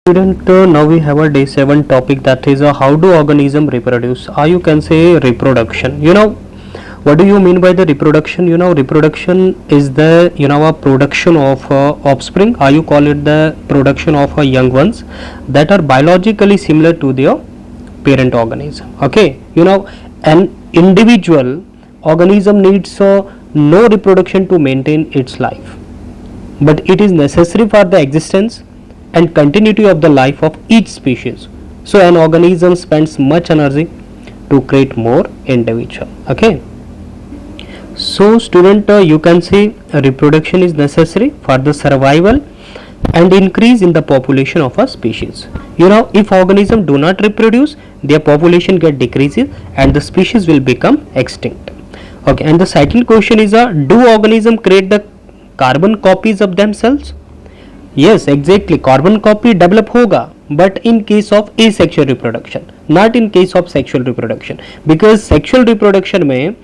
Student, now we have a day 7 topic, that is how do organism reproduce, or you can say reproduction. What do you mean by the reproduction? Reproduction is the a production of offspring, or you call it the production of young ones that are biologically similar to their parent organism. Okay, an individual organism needs no reproduction to maintain its life, but it is necessary for the existence and continuity of the life of each species. So an organism spends much energy to create more individual. Okay, so student, you can see reproduction is necessary for the survival and increase in the population of a species. If organisms do not reproduce, their population get decreases and the species will become extinct. Okay, and the second question is do organisms create the carbon copies of themselves? Yes, exactly, carbon copy develop होगा, but in case of asexual reproduction, not in case of sexual reproduction, because sexual reproduction में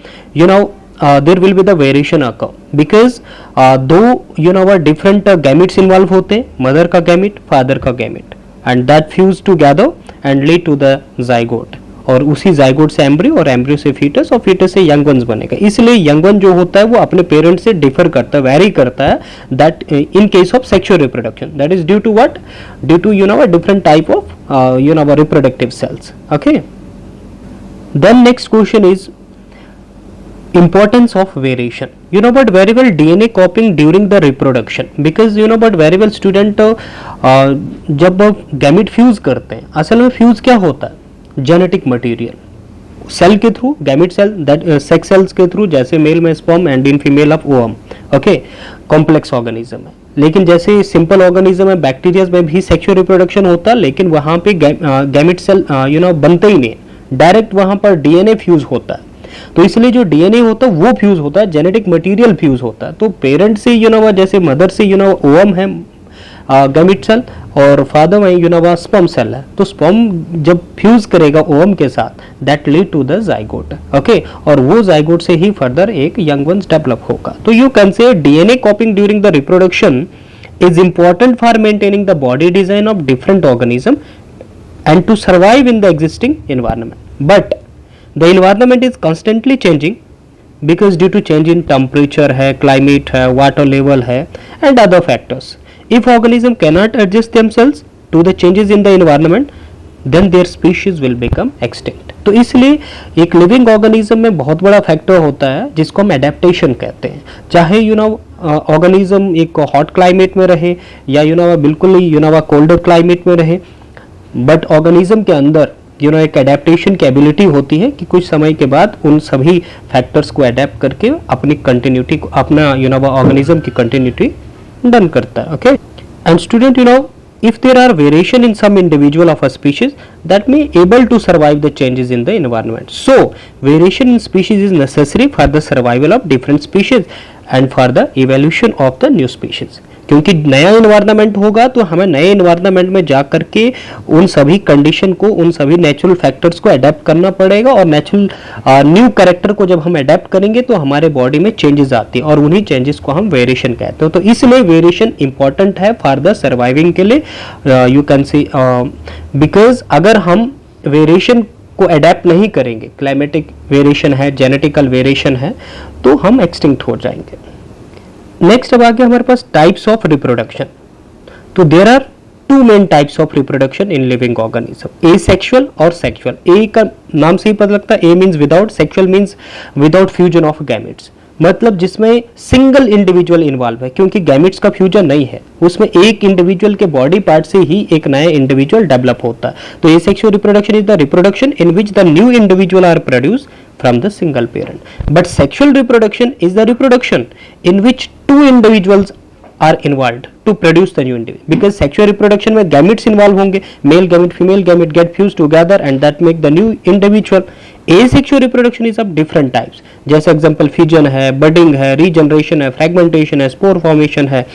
there will be the variation occur, because though different gametes involve होते हैं, mother का gamete, father का gamete, and that fuse together and lead to the zygote, और उसी zygote से embryo और embryo से फीटस और फीटस से यंग वंस बनेगा. इसलिए यंग वन जो होता है वो अपने पेरेंट से डिफर करता है, वेरी करता है, that in case of sexual reproduction, that is due to what, due to a different type of reproductive cells. Okay, then next question is importance of variation. But very well DNA copying during the reproduction, because but very well student, जब gamete fuse करते हैं, असल में fuse क्या होता है, genetic material cell के through, gamete cell that sex cells के थ्रू, जैसे मेल में sperm and in female of ovum. Okay, complex organism है, लेकिन जैसे सिंपल ऑर्गेनिज्म है, बैक्टीरिया में भी सेक्सुअल रिप्रोडक्शन होता है, लेकिन वहां पे गैमेट सेल बनते ही नहीं, डायरेक्ट वहां पर डीएनए फ्यूज होता है. तो इसलिए जो डीएनए होता है वो फ्यूज होता है, जेनेटिक मटेरियल फ्यूज होता है. तो पेरेंट से जैसे मदर से ओवम है गैमेट सेल, और फादर में स्पर्म सेल है, तो स्पर्म जब फ्यूज करेगा ओवम के साथ, that lead to the zygote. Okay, और वो जाइगोट से ही फर्दर एक यंग वंस डेवलप होगा. तो you can say DNA copying during the reproduction is important for maintaining the body design of different organism and to survive in the existing environment. But the environment is constantly changing because due to change in temperature है, climate है, water level है and other factors. If organism cannot adjust themselves to the changes in the environment, then their species will become extinct. तो इसलिए एक living organism में बहुत बड़ा factor होता है जिसको हम एडेप्टेशन कहते हैं. चाहे ऑर्गेनिज्म एक हॉट क्लाइमेट में रहे या बिल्कुल ही कोल्डर क्लाइमेट में रहे, बट ऑर्गेनिज्म के अंदर एक एडेप्टेशन की एबिलिटी होती है कि कुछ समय के बाद उन सभी फैक्टर्स को एडेप्ट करके अपनी कंटिन्यूटी को, अपना ऑर्गेनिज्म की कंटिन्यूटी डन करता है. Okay, and student, if there are variation in some individual of a species that may able to survive the changes in the environment. So variation in species is necessary for the survival of different species and for the evolution of the new species. क्योंकि नया environment होगा तो हमें नए environment में जा करके उन सभी कंडीशन को, उन सभी नेचुरल फैक्टर्स को अडेप्ट करना पड़ेगा, और नेचुरल न्यू कैरेक्टर को जब हम अडेप्ट करेंगे तो हमारे बॉडी में चेंजेस आती है और उन्हीं चेंजेस को हम वेरिएशन कहते हैं. तो इसलिए वेरिएशन इंपॉर्टेंट है फॉर द सर्वाइविंग के लिए. यू कैन सी बिकॉज अगर हम वेरिएशन को अडेप्ट नहीं करेंगे, क्लाइमेटिक वेरिएशन है, जेनेटिकल वेरिएशन है, तो हम एक्सटिंक्ट हो जाएंगे. नेक्स्ट अब आगे हमारे पास टाइप्स ऑफ रिप्रोडक्शन. तो there are two main types of reproduction in living organism, asexual और सेक्सुअल. ए का नाम से ही पता लगता है, a means without, sexual means without fusion of gametes, मतलब जिसमें सिंगल इंडिविजुअल इन्वॉल्व है, क्योंकि गैमेट्स का फ्यूजन नहीं है, उसमें एक इंडिविजुअल के बॉडी पार्ट से ही एक नया इंडिविजुअल डेवलप होता है. तो asexual reproduction is the reproduction in which the new individual are produced from the single parent. But sexual reproduction is the reproduction in which two individuals are involved to produce the new individual, because sexual reproduction में gametes involve होंगे, male gamete, female gamete get fused together and that make the new individual. Asexual reproduction is of different types, जैसे example fission है, budding है, regeneration है, fragmentation है, spore formation है,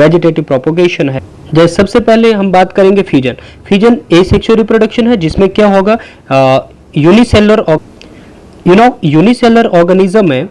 vegetative propagation है. जैसे सबसे पहले हम बात करेंगे फिजन. फिजन asexual reproduction है जिसमें क्या होगा, यूनिसेलर यूनिसेलर ऑर्गेनिज्म में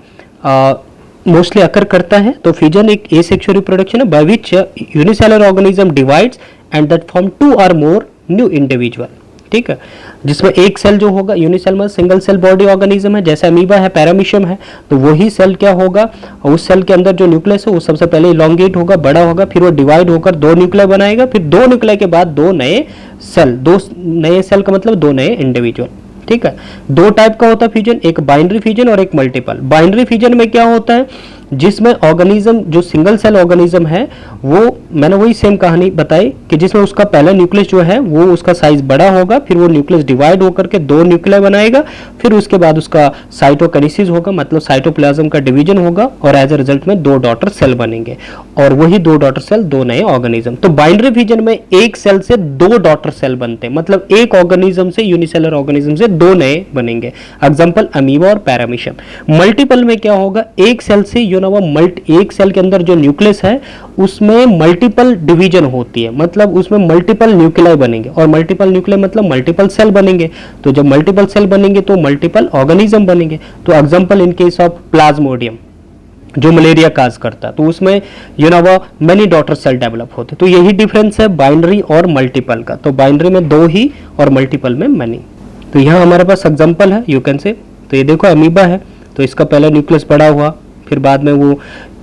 मोस्टली अकर करता है। तो फिजन एक एसेक्सुअल रिप्रोडक्शन है by which unicellular organism divides and that form 2 और मोर न्यू इंडिविजुअल, ठीक है, जिसमें एक सेल जो होगा यूनिसेल में सिंगल सेल बॉडी ऑर्गेनिज्म है, जैसे अमीबा है, पैरामीशियम है, तो वही सेल क्या होगा, उस सेल के अंदर जो न्यूक्लियस है वो सबसे पहले इलोंगेट होगा, बड़ा होगा, फिर वो डिवाइड होकर 2 न्यूक्लिया बनाएगा, फिर 2 न्यूक्लिया के बाद 2 नए सेल का मतलब 2 नए इंडिविजुअल, ठीक है। 2 टाइप का होता है फ्यूजन, एक बाइनरी फ्यूजन और एक मल्टीपल। बाइनरी फ्यूजन में क्या होता है, जिसमें ऑर्गेनिज्म जो सिंगल सेल ऑर्गेनिज्म है वो मैंने वही सेम कहानी बताई कि जिसमें उसका पहला न्यूक्लियस जो है वो उसका साइज बड़ा होगा, फिर वो न्यूक्लियस डिवाइड होकर के 2 न्यूक्लिया बनाएगा, फिर उसके बाद उसका साइटोकिनेसिस होगा, मतलब साइटोप्लाज्म का डिवीजन होगा, और एज अ रिजल्ट में 2 डॉटर सेल बनेंगे, और वही 2 डॉटर सेल 2 नए ऑर्गेनिज्म। तो बाइनरी फ्यूजन में एक सेल से 2 डॉटर सेल बनते हैं, मतलब एक ऑर्गेनिज्म से, यूनिसेलर ऑर्गेनिज्म से 2 नए बनेंगे, एग्जांपल अमीबा और पैरामीशियम। मल्टीपल में क्या होगा, एक सेल से एक सेल के अंदर जो न्यूक्लियस है उसमें मल्टीपल डिवीजन होती है, मतलब उसमें मल्टीपल न्यूक्लियाई बनेंगे, और मल्टीपल न्यूक्लियाई मतलब मल्टीपल सेल बनेंगे, तो जब मल्टीपल सेल बनेंगे तो मल्टीपल ऑर्गेनिज्म बनेंगे। तो example in case of Plasmodium जो मलेरिया काज करता है, तो उसमें मेनी डॉटर सेल डेवलप होते हैं। तो यही डिफरेंस है बाइनरी और मल्टीपल का, तो बाइनरी में 2 ही और मल्टीपल में मेनी। तो यहाँ हमारे पास एग्जांपल है, यू कैन से, तो ये देखो अमीबा है, तो इसका पहला न्यूक्लियस बड़ा हुआ, फिर बाद में वो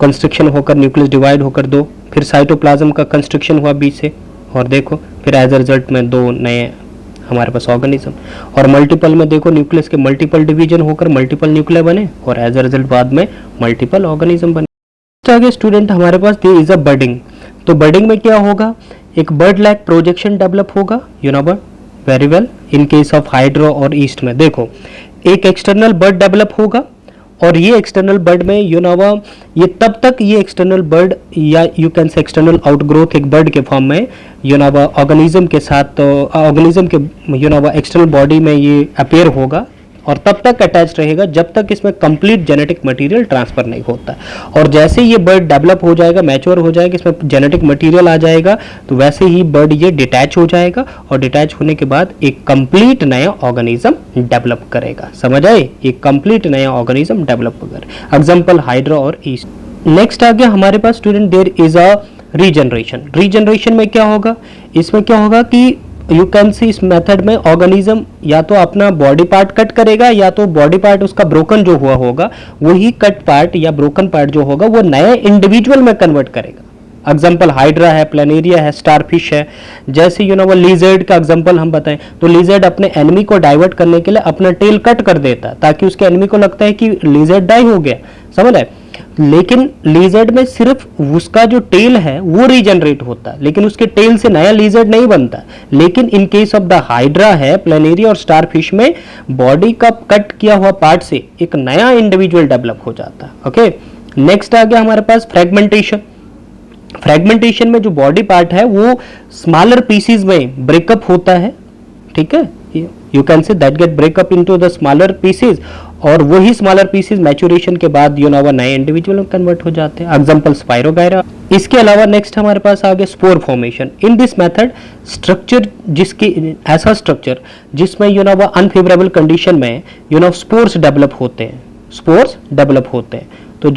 कंस्ट्रक्शन होकर न्यूक्लियस डिवाइड होकर 2, फिर साइटोप्लाज्म का कंस्ट्रक्शन हुआ बीच से, और देखो फिर एज अ रिजल्ट में 2 नए हमारे पास ऑर्गेनिज्म। और मल्टीपल में देखो न्यूक्लियस के मल्टीपल डिवीजन होकर मल्टीपल न्यूक्लिया बने, और एज अ रिजल्ट बाद में मल्टीपल ऑर्गेनिज्म बने। आगे स्टूडेंट हमारे पास देयर इज अ बडिंग। तो बडिंग में क्या होगा, एक बर्ड लाइक प्रोजेक्शन डेवलप होगा, you know bird very well, in case of hydro और ईस्ट में देखो एक एक्सटर्नल बर्ड डेवलप होगा, और ये एक्सटर्नल बर्ड में ये तब तक ये एक्सटर्नल बर्ड या यू कैन से एक्सटर्नल आउटग्रोथ एक बर्ड के फॉर्म में ऑर्गेनिज्म के साथ, ऑर्गेनिज्म के एक्सटर्नल बॉडी में ये अपेयर होगा, और तब तक अटैच रहेगा जब तक इसमें कंप्लीट जेनेटिक मटेरियल ट्रांसफर नहीं होता। और जैसे ये बर्ड डेवलप हो जाएगा, मैच्योर हो जाएगा, इसमें जेनेटिक मटेरियल आ जाएगा, तो वैसे ही बर्ड ये डिटैच हो जाएगा, और डिटैच होने के बाद एक कंप्लीट नया ऑर्गेनिज्म डेवलप करेगा। समझ आए, एक कंप्लीट नया ऑर्गेनिज्म डेवलप करेगा, एग्जांपल हाइड्रा और ईस्ट। नेक्स्ट आ गया हमारे पास student, there is a regeneration. Regeneration में क्या होगा, इसमें क्या होगा कि यू कैन सी इस मेथड में ऑर्गेनिज्म या तो अपना बॉडी पार्ट कट करेगा, या तो बॉडी पार्ट उसका ब्रोकन जो हुआ होगा वही कट पार्ट या ब्रोकन पार्ट जो होगा वो नए इंडिविजुअल में कन्वर्ट करेगा। एग्जांपल हाइड्रा है, प्लेनेरिया है, स्टारफिश है। जैसे वो लिजर्ड का एग्जांपल हम बताएं तो लिजर्ड अपने एनिमी को डाइवर्ट करने के लिए अपना टेल कट कर देता है, ताकि उसके एनिमी को लगता है कि लिजर्ड डाई हो गया, समझ रहे। लेकिन लिजर्ड में सिर्फ उसका जो टेल है वो रीजनरेट होता है, लेकिन उसके टेल से नया लिजर्ड नहीं बनता। लेकिन इन केस ऑफ द हाइड्रा है, प्लेनेरिया और स्टारफिश में बॉडी का कट किया हुआ पार्ट से एक नया इंडिविजुअल डेवलप हो जाता है। ओके, नेक्स्ट आ गया हमारे पास फ्रेगमेंटेशन। फ्रेगमेंटेशन में जो बॉडी पार्ट है वो स्मॉलर पीसीज में ब्रेकअप होता है, ठीक है, you can say that get breakup into the smaller pieces, और वही स्मॉलर पीसेज मैच्योरेशन के बाद नए इंडिविजुअल में कन्वर्ट हो जाते हैं, एग्जांपल स्पाइरोगायरा। इसके अलावा नेक्स्ट हमारे पास आ गया spore formation. In this method structure जिसकी ऐसा स्ट्रक्चर जिसमें अनफेवरेबल कंडीशन में स्पोर्स डेवलप होते हैं, स्पोर्स डेवलप होते हैं, तो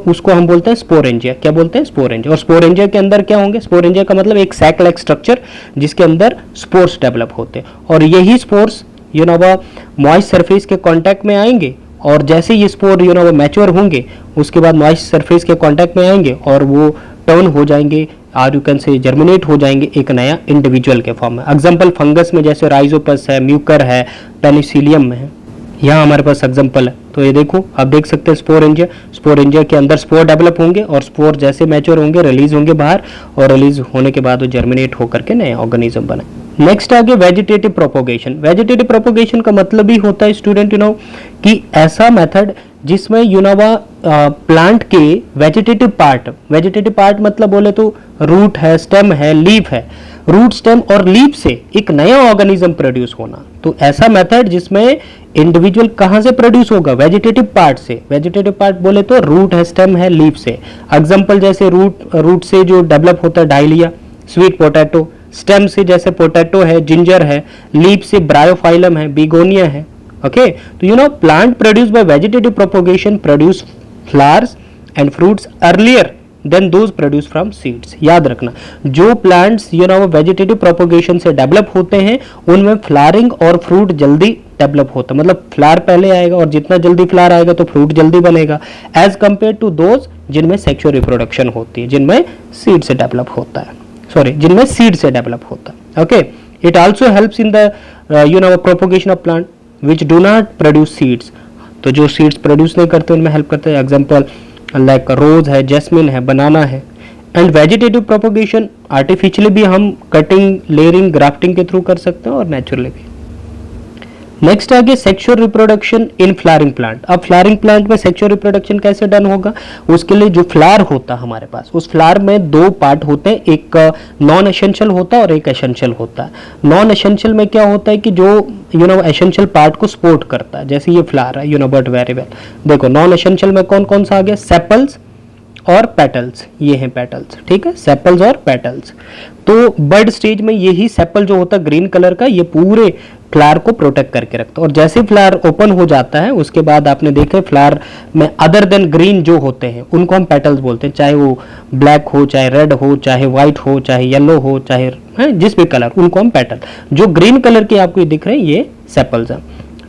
उसको हम बोलते हैं स्पोरेंजिया। क्या बोलते हैं, स्पोरेंजिया। और स्पोरेंजिया के अंदर क्या होंगे, स्पोरेंजिया का मतलब एक सैक लाइक स्ट्रक्चर जिसके अंदर स्पोर्स डेवलप होते हैं, और यही स्पोर्स मॉइस्ट सरफेस के कांटेक्ट में आएंगे, और जैसे ये स्पोर मैच्योर होंगे उसके बाद मॉइस्ट सरफेस के कांटेक्ट में आएंगे और वो टर्न हो जाएंगे, और यू कैन से जर्मिनेट हो जाएंगे एक नया इंडिविजुअल के फॉर्म में। एग्जांपल फंगस में जैसे राइजोपस है, म्यूकर है, पेनिसिलियम में है, यहाँ हमारे पास एग्जांपल है। तो ये देखो आप देख सकते हैं स्पोरेंजिया। स्पोरेंजिया के अंदर स्पोर डेवलप होंगे, और स्पोर जैसे मैच्योर होंगे रिलीज होंगे बाहर, और रिलीज होने के बाद वो जर्मिनेट होकर के नए ऑर्गेनिज्म बने। नेक्स्ट आगे वेजिटेटिव प्रोपोगेशन। वेजिटेटिव प्रोपोगेशन का मतलब ही होता है स्टूडेंट कि ऐसा मेथड जिसमें प्लांट के वेजिटेटिव पार्ट मतलब बोले तो रूट है, स्टेम है, लीफ है, रूट, स्टेम और लीफ से एक नया ऑर्गेनिज्म प्रोड्यूस होना। तो ऐसा मेथड जिसमें इंडिविजुअल कहां से प्रोड्यूस होगा, वेजिटेटिव पार्ट से। वेजिटेटिव पार्ट बोले तो रूट है, स्टेम है, लीफ से। एग्जांपल जैसे रूट से जो डेवलप होता है डायलिया, स्वीट पोटैटो, स्टेम से जैसे पोटैटो है, जिंजर है, लीफ से ब्रायोफाइलम है, बिगोनिया है। ओके, तो plant produce by vegetative propagation produce flowers and fruits earlier than those produce from seeds. याद रखना, जो प्लांट्स वेजिटेटिव प्रोपोगेशन से डेवलप होते हैं उनमें फ्लावरिंग और फ्रूट जल्दी डेवलप होता है, मतलब फ्लावर पहले आएगा और जितना जल्दी फ्लावर आएगा तो फ्रूट जल्दी बनेगा, एज कंपेयर टू दोज जिनमें सेक्सुअल रिप्रोडक्शन होती है, जिनमें सीड से डेवलप होता है, जिनमें सीड से डेवलप होता है। Okay, it also helps in the propagation of plant which do not produce seeds. तो जो सीड्स प्रोड्यूस नहीं करते उनमें हेल्प करते हैं, एग्जाम्पल लाइक रोज है, जैस्मिन है, बनाना है। एंड वेजिटेटिव प्रोपोगेशन आर्टिफिशियली भी हम कटिंग, लेयरिंग, ग्राफ्टिंग के थ्रू कर सकते हैं और नेचुरली भी। नेक्स्ट आगे sexual reproduction in flowering plant. अब फ्लावरिंग प्लांट में सेक्सुअल रिप्रोडक्शन कैसे डन होगा, उसके लिए जो फ्लावर होता है हमारे पास, उस फ्लावर में दो पार्ट होते हैं, एक नॉन एसेंशियल होता है और एक एसेंशियल होता है। नॉन एसेंशियल में क्या होता है कि जो एसेंशियल पार्ट को सपोर्ट करता है, जैसे ये फ्लावर है बट वेरी वेल। देखो नॉन एसेंशियल में कौन कौन सा आ गया, सेपल्स और पेटल्स, ये हैं पेटल्स, ठीक है, सेपल्स और पेटल्स। तो बर्ड स्टेज में यही सेपल जो होता है ग्रीन कलर का, ये पूरे फ्लावर को प्रोटेक्ट करके रखता है। और जैसे फ्लावर ओपन हो जाता है उसके बाद आपने देखे फ्लावर में अदर देन ग्रीन जो होते हैं उनको हम पेटल्स बोलते हैं, चाहे वो ब्लैक हो, चाहे रेड हो, चाहे व्हाइट हो, चाहे येलो हो, चाहे जिस भी कलर, उनको हम पेटल। जो ग्रीन कलर के आपको दिख रहे हैं ये सेपल्स हैं,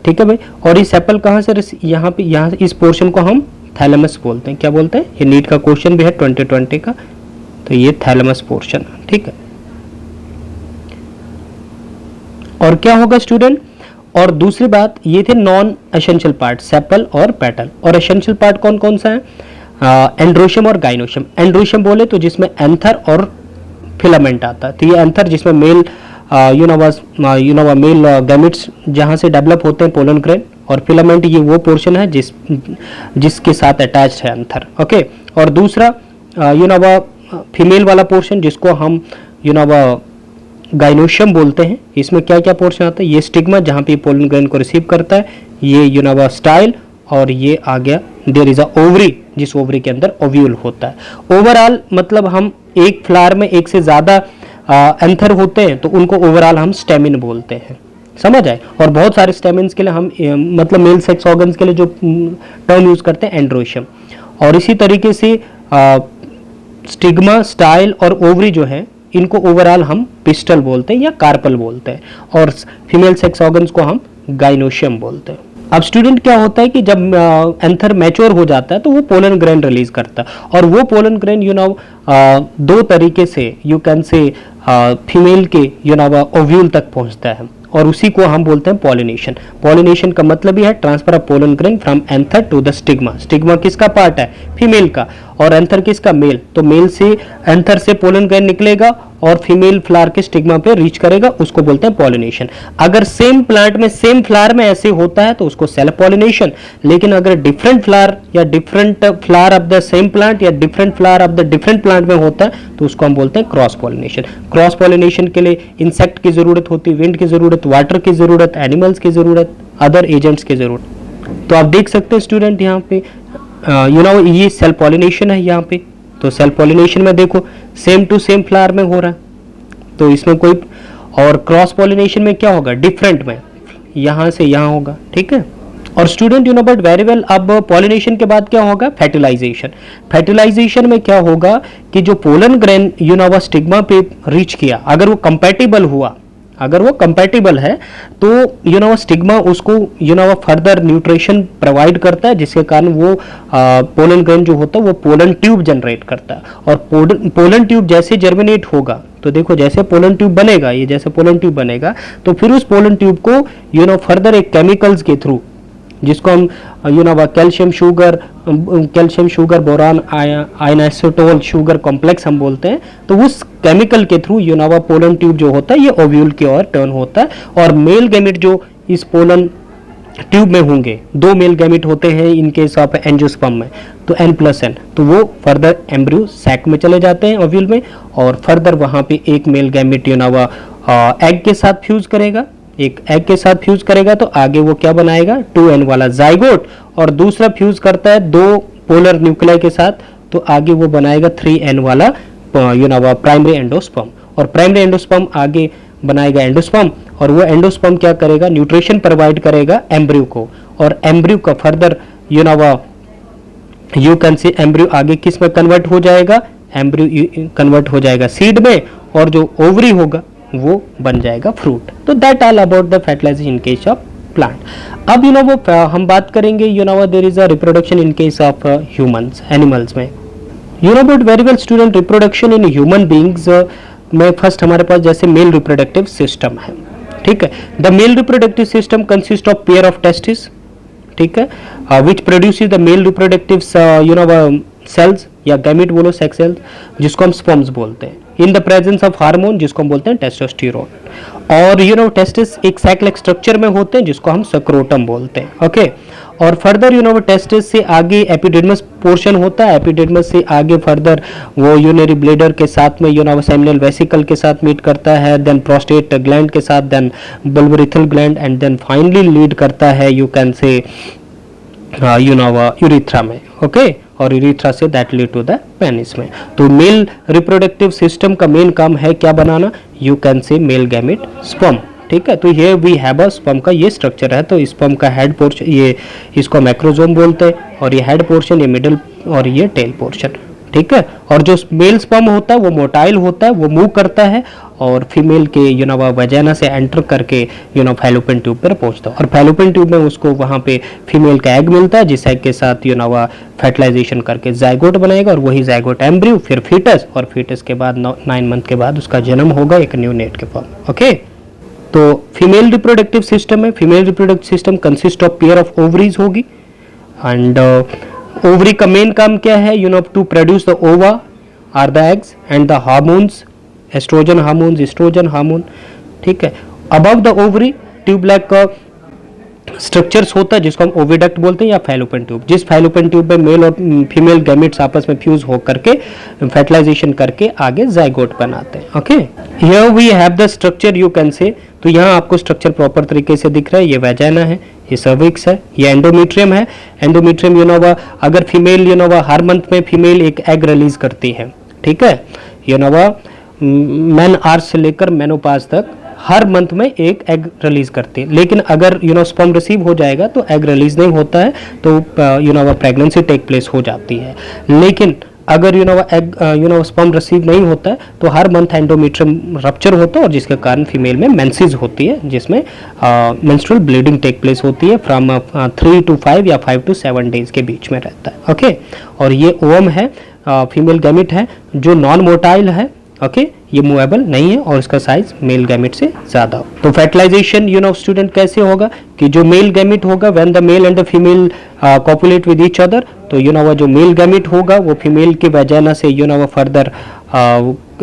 ठीक है भाई। और ये सेपल कहाँ से, यहाँ इस पोर्शन को हम थैलेमस बोलते हैं। क्या बोलते हैं, ये नीट का क्वेश्चन भी है 2020 का, तो ये थैलेमस पोर्शन, ठीक है। और क्या होगा स्टूडेंट, और दूसरी बात ये थे नॉन एसेंशियल पार्ट, सेपल और पेटल। और एसेंशियल पार्ट कौन कौन सा है, एंड्रोशियम और गाइनोशियम। एंड्रोशियम बोले तो जिसमें एंथर और फिलामेंट आता है, तो ये एंथर जिसमें मेल मेल गैमेट्स जहां से डेवलप होते हैं, पोलन ग्रेन, और फिलामेंट ये वो पोर्शन है जिसके साथ अटैच्ड है एंथर। ओके, और दूसरा फीमेल वाला पोर्शन जिसको हम गाइनोशियम बोलते हैं। इसमें क्या क्या पोर्शन आता है, ये स्टिग्मा जहाँ पे पोलन ग्रेन को रिसीव करता है, ये स्टाइल, और ये आ गया देयर इज अ ओवरी, जिस ओवरी के अंदर ओव्यूल होता है। ओवरऑल मतलब हम एक फ्लावर में एक से ज्यादा एंथर होते हैं तो उनको ओवरऑल हम स्टेमिन बोलते हैं, समझ आए। और बहुत सारे स्टेमिन्स के लिए हम मतलब मेल सेक्स ऑर्गन्स के लिए जो टर्म यूज करते हैं एंड्रोशियम। और इसी तरीके से स्टिग्मा, स्टाइल और ओवरी जो है इनको ओवरऑल हम पिस्टल बोलते हैं या कार्पल बोलते हैं, और फीमेल सेक्स ऑर्गन्स को हम गाइनोशियम बोलते हैं। अब स्टूडेंट क्या होता है कि जब एंथर मैच्योर हो जाता है तो वो पोलन ग्रेन रिलीज करता है, और वो पोलन ग्रेन दो तरीके से यू कैन से फीमेल के ओव्यूल तक पहुंचता है, और उसी को हम बोलते हैं पॉलिनेशन। पॉलिनेशन का मतलब ही है transfer of pollen grain from anther to the stigma. Stigma किसका पार्ट है, फीमेल का, और एंथर किसका, मेल। तो मेल से एंथर से पोलन ग्रेन निकलेगा और फीमेल फ्लावर के स्टिग्मा पे रीच करेगा, उसको बोलते हैं पॉलिनेशन। अगर सेम प्लांट में, सेम फ्लावर में ऐसे होता है तो उसको सेल्फ पॉलिनेशन। लेकिन अगर डिफरेंट फ्लावर या different flower of the same plant या different flower of the different plant में होता है तो उसको हम बोलते हैं क्रॉस पॉलिनेशन। क्रॉस पॉलिनेशन के लिए इंसेक्ट की जरूरत होती है, विंड की जरूरत, वाटर की जरूरत, एनिमल्स की जरूरत, अदर एजेंट्स की जरूरत। तो आप देख सकते हैं स्टूडेंट यहाँ पे ये सेल्फ पॉलिनेशन है यहाँ पे। तो सेल्फ पॉलिनेशन में देखो सेम टू सेम फ्लावर में हो रहा है, तो इसमें कोई, और क्रॉस पॉलिनेशन में क्या होगा, डिफरेंट में, यहां से यहां होगा, ठीक है। और स्टूडेंट बट वेरी वेल, अब पॉलिनेशन के बाद क्या होगा, फर्टिलाइजेशन। फर्टिलाइजेशन में क्या होगा कि जो पोलन ग्रेन स्टिग्मा पे रीच किया, अगर वो कंपैटिबल हुआ, अगर वो कंपैटिबल है तो स्टिग्मा उसको फर्दर न्यूट्रिशन प्रोवाइड करता है, जिसके कारण वो पोलन ग्रेन जो होता है वो पोलन ट्यूब जनरेट करता है। और पोलन ट्यूब जैसे जर्मिनेट होगा, तो देखो जैसे पोलन ट्यूब बनेगा, ये जैसे पोलन ट्यूब बनेगा, तो फिर उस पोलन ट्यूब को फर्दर एक केमिकल्स के थ्रू, जिसको हम calcium sugar boron inositol sugar complex हम बोलते हैं, तो उस केमिकल के थ्रू पोलन ट्यूब जो होता है ये ओव्यूल की ओर टर्न होता है। और मेल गैमेट जो इस पोलन ट्यूब में होंगे, दो मेल गैमेट होते हैं इन केस ऑफ एंजियोस्पर्म में, तो n+n, तो वो फर्दर एम्ब्रियो सैक में चले जाते हैं ओव्यूल में, और फर्दर वहां पे एक मेल गैमेट एग के साथ फ्यूज करेगा, एक एग के साथ फ्यूज करेगा तो आगे वो क्या बनाएगा, 2n वाला जाइगोट, और दूसरा फ्यूज करता है दो पोलर न्यूक्लियाई के साथ, तो आगे वो बनाएगा 3n वाला प्राइमरी एंडोस्पर्म, और प्राइमरी एंडोस्पर्म आगे बनाएगा एंडोस्पर्म, और वो एंडोस्पर्म क्या करेगा, न्यूट्रिशन प्रोवाइड करेगा एम्ब्रियो को, और एम्ब्रियो का फर्दर यू कैन से एम्ब्रियो आगे किस में कन्वर्ट हो जाएगा, एम्ब्रियो कन्वर्ट हो जाएगा सीड में, और जो ओवरी होगा वो बन जाएगा फ्रूट। तो that all about the fertilisation in case of plant. अब वो हम बात करेंगे there is a reproduction in case of humans, animals में। But very well student, reproduction in human beings में फर्स्ट हमारे पास जैसे मेल रिप्रोडक्टिव सिस्टम है, ठीक है। The male reproductive system consist of pair of testis, ठीक है, which produces the male reproductive cells या गैमेट बोलो, सेक्स सेल्स, जिसको हम स्पर्म्स बोलते हैं, in the presence of hormone जिसको हम बोलते हैं टेस्टोस्टेरोन। और टेस्टिस एक सैक लाइक स्ट्रक्चर में होते हैं जिसको हम सक्रोटम बोलते हैं, ओके। और फर्दर टेस्टिस से आगे एपिडिडमस पोर्शन होता है, एपिडिडमस से आगे फर्दर वो यूरिनरी ब्लैडर के साथ में सेमिनल वेसिकल के साथ मीट करता है, देन प्रोस्टेट ग्लैंड के साथ, then bulbourethral gland, and then finally lead करता है यू कैन से यूरिथ्रा में, ओके। और यूरिथ्रा से that lead to the penis में। तो मेल रिप्रोडक्टिव सिस्टम का मेन काम है क्या बनाना, you can say male gamete sperm, ठीक है। तो ये वी हैव अ स्पर्म का ये स्ट्रक्चर है। तो स्पर्म का हेड पोर्शन, ये इसको मैक्रोजोम बोलते हैं, और ये हेड पोर्शन, ये मिडल, और ये टेल पोर्शन, ठीक है। और जो मेल स्पर्म होता है वो मोटाइल होता है, वो मूव करता है और फीमेल के वजाइना से एंटर करके फैलोपियन ट्यूब पर पहुंचता है, और फैलोपियन ट्यूब में उसको वहां पे फीमेल का एग मिलता है, जिस एग के साथ फर्टिलाइजेशन करके जाइगोट बनाएगा, और वही जाइगोट एम्ब्रियो, फिर फीटस, और फीटस के बाद 9 मंथ के बाद उसका जन्म होगा एक न्यू नेट के फॉर्म, ओके। तो फीमेल रिप्रोडक्टिव सिस्टम है, female reproductive system consist of pair of ovaries होगी, एंड ओवरी का मेन काम क्या है, to produce the ova or the eggs and the hormones, estrogen hormones, estrogen hormone, ठीक है। Above the ovary tube like का structures होता है जिसको हम ओविडक्ट बोलते हैं, या फैलोपियन ट्यूब, जिस फैलोपियन ट्यूब में मेल और फीमेल गैमेट्स आपस में फ्यूज हो करके फर्टिलाइजेशन करके आगे जाइगोट बनाते हैं, okay. Here we have the structure you can say. तो यहाँ आपको स्ट्रक्चर प्रॉपर तरीके से दिख रहा है, ये वेजाइना है, ये सर्विक्स है, ये एंडोमेट्रियम है। एंडोमेट्रियम अगर फीमेल हर मंथ में फीमेल एक एग रिलीज करती है, ठीक है, मैन आर्स से लेकर मेनोपाज तक हर मंथ में एक एग रिलीज करती है। लेकिन अगर स्पर्म रिसीव हो जाएगा तो एग रिलीज नहीं होता है, तो प्रेगनेंसी टेक प्लेस हो जाती है। लेकिन अगर एग स्पर्म रिसीव नहीं होता है तो हर मंथ एंडोमेट्रियम रप्चर होता है, और जिसके कारण फीमेल में मेंसेस होती है, जिसमें मेंस्ट्रुअल ब्लीडिंग टेक प्लेस होती है फ्रॉम 3 to 5 या 5 to 7 डेज के बीच में रहता है, ओके। और ये ओवम है, फीमेल गैमेट है जो नॉन मोटाइल है, ओके, ये मूवेबल नहीं है, और इसका साइज मेल गैमेट से ज्यादा हो। तो फर्टिलाइजेशन स्टूडेंट कैसे होगा कि जो मेल गैमेट होगा, when the male and the female copulate with each other, तो जो मेल गैमेट होगा वो फीमेल के वजाइना से फर्दर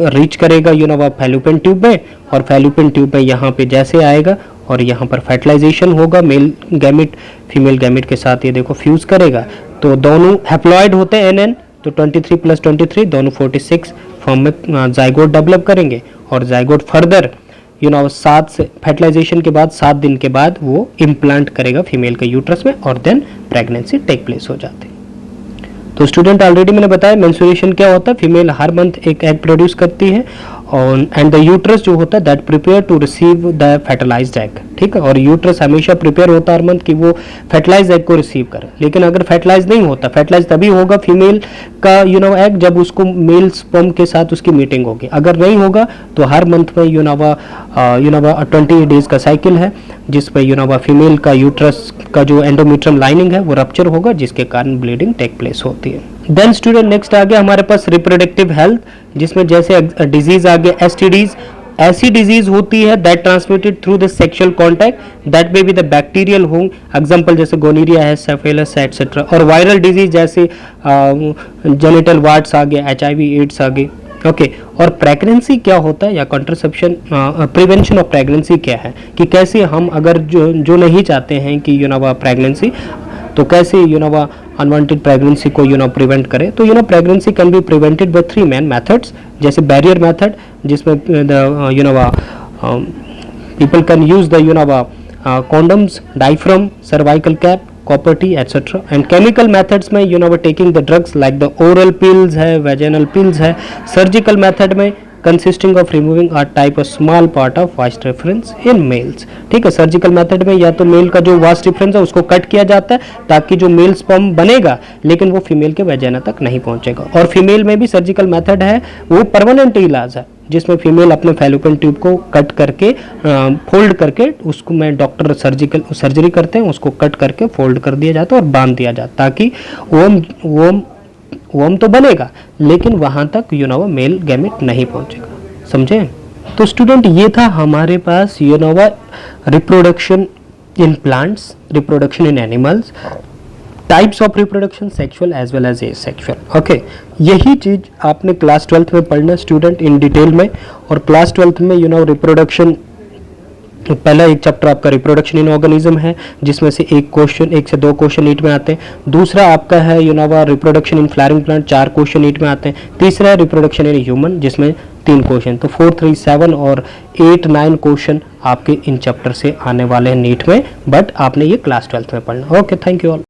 रीच करेगा फैलोपियन ट्यूब में, और फैलोपियन ट्यूब में यहाँ पे जैसे आएगा और यहाँ पर फर्टिलाइजेशन होगा, मेल गैमेट फीमेल गैमेट के साथ ये देखो फ्यूज करेगा, तो दोनों हैप्लॉइड होते हैं NN, तो 23 + 23 दोनों 46 फॉर्म में जाइगोट डेवलप करेंगे, और जाइगोट फर्दर 7 से फर्टिलाइजेशन के बाद 7 दिन के बाद वो इम्प्लांट करेगा फीमेल के यूट्रस में, और देन प्रेगनेंसी टेक प्लेस हो जाती है। तो स्टूडेंट ऑलरेडी मैंने बताया मेंस्ट्रुएशन क्या होता है, फीमेल हर मंथ एक एग प्रोड्यूस करती है, और एंड द यूट्रस जो होता है that prepare to receive the fertilised egg, ठीक है। और यूट्रस हमेशा प्रिपेयर होता है हर मंथ कि वो फर्टिलाइज्ड एग को रिसीव करे। लेकिन अगर फर्टिलाइज नहीं होता, फर्टिलाइज तभी होगा फीमेल का एग जब उसको मेल स्पर्म के साथ उसकी मीटिंग होगी। अगर नहीं होगा तो हर मंथ में 20 डेज का साइकिल है, जिसपे फीमेल का यूट्रस का जो एंडोमेट्रियम लाइनिंग है वो रप्चर होगा, जिसके कारण ब्लीडिंग टेक प्लेस होती है। देन स्टूडेंट नेक्स्ट आ गया हमारे पास रिप्रोडक्टिव हेल्थ, जिसमें जैसे डिजीज आ गया STDs, ऐसी डिजीज होती है that transmitted through the sexual contact, that may be the bacterial हो, एग्जांपल जैसे गोनीरिया है, सेफेलस है, एटसेट्रा। और वायरल डिजीज जैसे जेनिटल वार्ड्स आ गए, HIV एड्स आ गए, ओके। और प्रेगनेंसी क्या होता है या कॉन्ट्रासेप्शन, प्रिवेंशन ऑफ प्रेगनेंसी क्या है, कि कैसे हम अगर जो नहीं चाहते हैं कि प्रेगनेंसी, तो कैसे अनवांटेड प्रेगनेंसी को प्रिवेंट करें। तो pregnancy can be prevented by 3 main methods, जैसे बैरियर मेथड, जिसमें people can use the condoms, diaphragm, cervical cap, copper T, etc. And chemical methods में taking the drugs like the oral pills है, vaginal pills है। Surgical method में consisting of removing a type of small part of vast reference in males. ठीक है, surgical method में या तो mail का जो वास्ट रेफरेंस है उसको कट किया जाता है ताकि जो मेल स्पर्म बनेगा लेकिन वो फीमेल के वजाइना तक नहीं पहुंचेगा। और फीमेल में भी सर्जिकल मेथड है, वो परमानेंट इलाज है जिसमें फीमेल अपने फैलोपियन ट्यूब को कट करके फोल्ड करके उसको में डॉक्टर सर्जरी करते हैं, उसको कट करके फोल्ड कर दिया जाता है और बांध दिया जाता है ताकि ओम तो बनेगा लेकिन वहां तक मेल गैमेट नहीं पहुंचेगा। समझे? तो स्टूडेंट ये था हमारे पास reproduction in plants, reproduction in animals, types of reproduction, sexual as well as asexual. Okay, यही चीज आपने क्लास 12th में पढ़ना स्टूडेंट इन डिटेल में। और क्लास 12th में रिप्रोडक्शन, पहला एक चैप्टर आपका रिप्रोडक्शन इन ऑर्गेनिज्म है जिसमें से एक से दो क्वेश्चन नीट में आते हैं। दूसरा आपका है reproduction in flowering plant, 4 question NEET में आते हैं। तीसरा है रिप्रोडक्शन इन ह्यूमन जिसमें 3 क्वेश्चन। तो 4, 3, 7 और 8, 9 क्वेश्चन आपके इन चैप्टर से आने वाले हैं नीट में, बट आपने ये क्लास 12th में पढ़ना। Okay, thank you all.